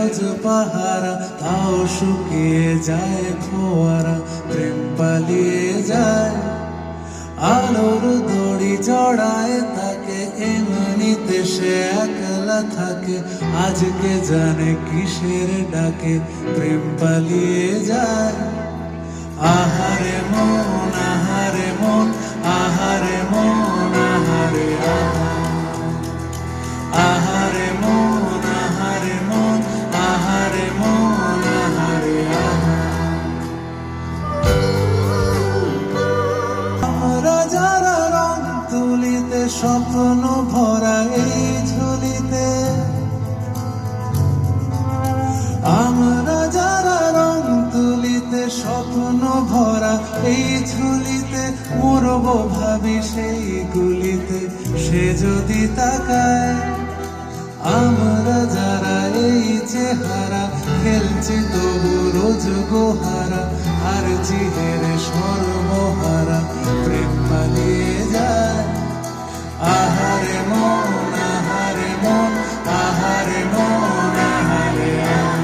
রোজ পাহারা, তাও শুকিয়ে যায় ফোয়ারা, প্রেম পালিয়ে যায়। আলোর দড়ি জড়ায় তাকে, এমনিতে সে একলা থাকে। আজকে জানে কিসের ডাকে, প্রেম পালিয়ে যায়। আহারে মন, আহারে মন, আহারে মন, আহারে আহারে মন, আহারে মন, আহারে মন, আহারে আমরা যারা রং তুলিতে, স্বপ্ন ভরা এই ঝুলিতে, আমরা যারা রং তুলিতে, স্বপ্ন ভরা এই ঝুলিতে, মরব ভাবি সেই গুলিতে, সে যদি তাকায়। আমরা যারা এই চেহারা, খেলছি তবু রোজ গোহারা, হারছি হেরে সর্বহারা, প্রেম পালিয়ে